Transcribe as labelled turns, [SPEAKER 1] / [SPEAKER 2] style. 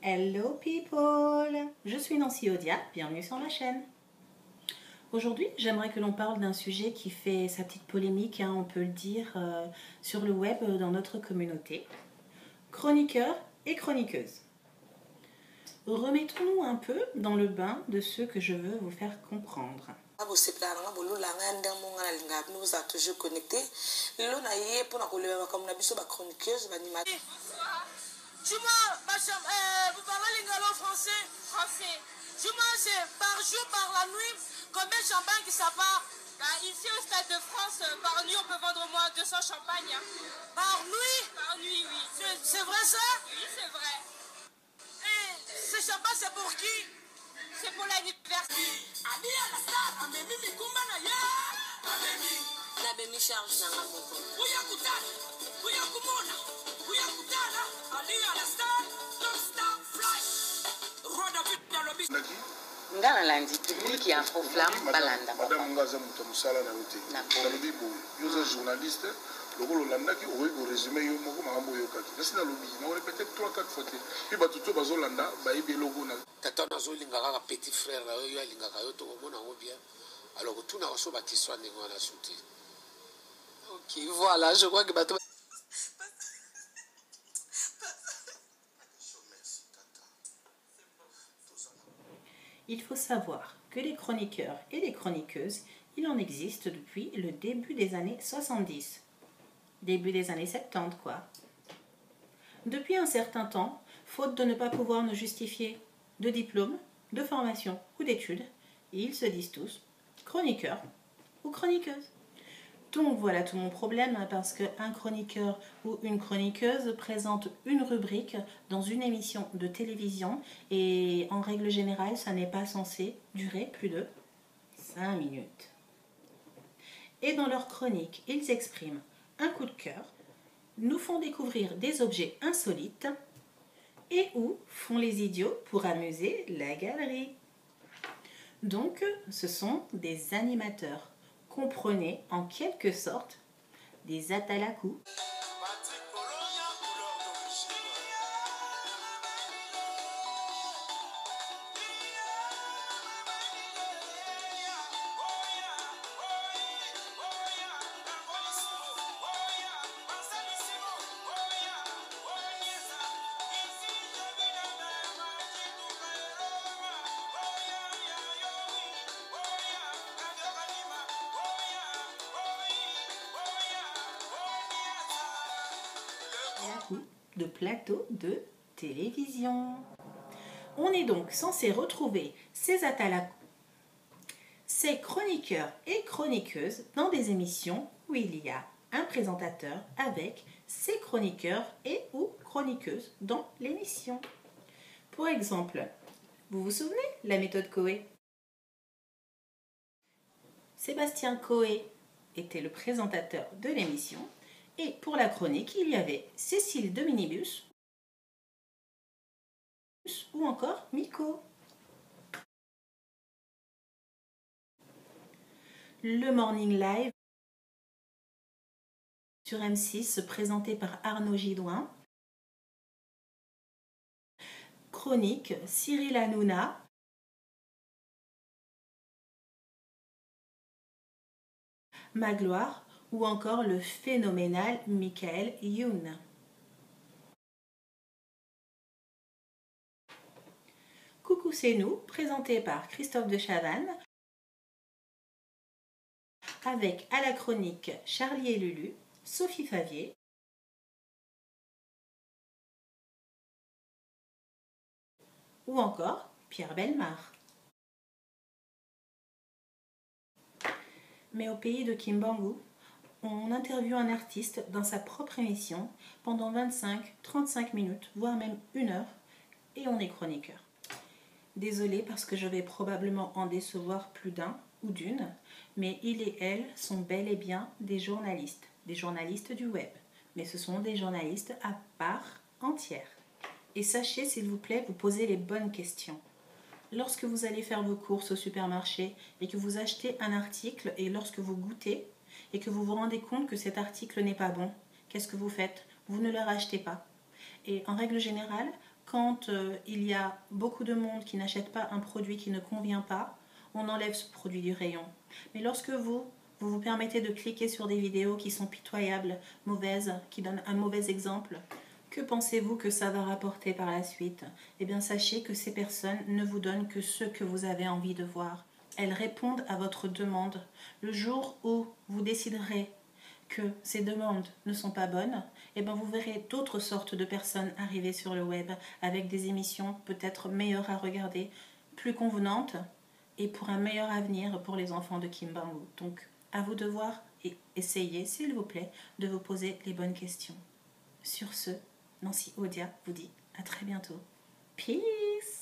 [SPEAKER 1] Hello people, je suis Nancy Odia, bienvenue sur ma chaîne. Aujourd'hui, j'aimerais que l'on parle d'un sujet qui fait sa petite polémique, on peut le dire, sur le web dans notre communauté. Chroniqueurs et chroniqueuses. Remettons-nous un peu dans le bain de ce que je veux vous faire comprendre.
[SPEAKER 2] Vous parlez lingala français? Français. Dis-moi, c'est par jour, par la nuit, combien de champagne qui ça part? Ici au Stade de France, par nuit, on peut vendre au moins 200 champagnes. Par nuit? Par nuit, oui. C'est vrai ça? Oui, c'est vrai. Et ce champagne, c'est pour qui? C'est pour l'anniversaire. La demi-charge.
[SPEAKER 3] ngala landi public ya Afroflamme balanda
[SPEAKER 4] madame ngaza muto musala na yote na bibo yoza journaliste lokolo landaki oyo résumé yo moko makambo yo kaki kasi na lobi na répéter 3-4 fois puis batuto bazolanda bayibi logo na
[SPEAKER 5] tata nazolinga kaka petit frère na yo alingaka yo tokomona ngo bien alors tuna oso bakiswa ndenge wana suti.
[SPEAKER 3] Ok, voilà, je crois que bato
[SPEAKER 1] Il faut savoir que les chroniqueurs et les chroniqueuses, il en existe depuis le début des années 70. Début des années 70, quoi. Depuis un certain temps, faute de ne pas pouvoir nous justifier de diplôme, de formation ou d'études, ils se disent tous chroniqueurs ou chroniqueuses. Donc voilà tout mon problème, parce qu'un chroniqueur ou une chroniqueuse présente une rubrique dans une émission de télévision et en règle générale, ça n'est pas censé durer plus de 5 minutes. Et dans leur chronique, ils expriment un coup de cœur, nous font découvrir des objets insolites et ou font les idiots pour amuser la galerie. Donc, ce sont des animateurs. Comprenez en quelque sorte des atalakou. De plateau de télévision. On est donc censé retrouver ces atalakou, ces chroniqueurs et chroniqueuses dans des émissions où il y a un présentateur avec ses chroniqueurs et ou chroniqueuses dans l'émission. Pour exemple, vous vous souvenez la méthode Coé? Sébastien Coé était le présentateur de l'émission. Et pour la chronique, il y avait Cécile de Minibus ou encore Miko. Le Morning Live sur M6 présenté par Arnaud Gidouin. Chronique Cyril Hanouna. Magloire ou encore le phénoménal Michael Youn. Coucou c'est nous, présenté par Christophe de Chavannes, avec à la chronique Charlie et Lulu, Sophie Favier, ou encore Pierre Bellemare. Mais au pays de Kimbangu, on interviewe un artiste dans sa propre émission pendant 25-35 minutes, voire même 1 heure, et on est chroniqueur. Désolée parce que je vais probablement en décevoir plus d'un ou d'une, mais il et elle sont bel et bien des journalistes du web. Mais ce sont des journalistes à part entière. Et sachez s'il vous plaît, vous posez les bonnes questions. Lorsque vous allez faire vos courses au supermarché et que vous achetez un article et lorsque vous goûtez et que vous vous rendez compte que cet article n'est pas bon, qu'est-ce que vous faites? Vous ne le rachetez pas. Et en règle générale, quand il y a beaucoup de monde qui n'achète pas un produit qui ne convient pas, on enlève ce produit du rayon. Mais lorsque vous vous permettez de cliquer sur des vidéos qui sont pitoyables, mauvaises, qui donnent un mauvais exemple, que pensez-vous que ça va rapporter par la suite? Eh bien, sachez que ces personnes ne vous donnent que ce que vous avez envie de voir. Elles répondent à votre demande. Le jour où vous déciderez que ces demandes ne sont pas bonnes, eh bien vous verrez d'autres sortes de personnes arriver sur le web avec des émissions peut-être meilleures à regarder, plus convenantes et pour un meilleur avenir pour les enfants de Kimbangu. Donc, à vous de voir et essayez, s'il vous plaît, de vous poser les bonnes questions. Sur ce, Nancy Odia vous dit à très bientôt. Peace!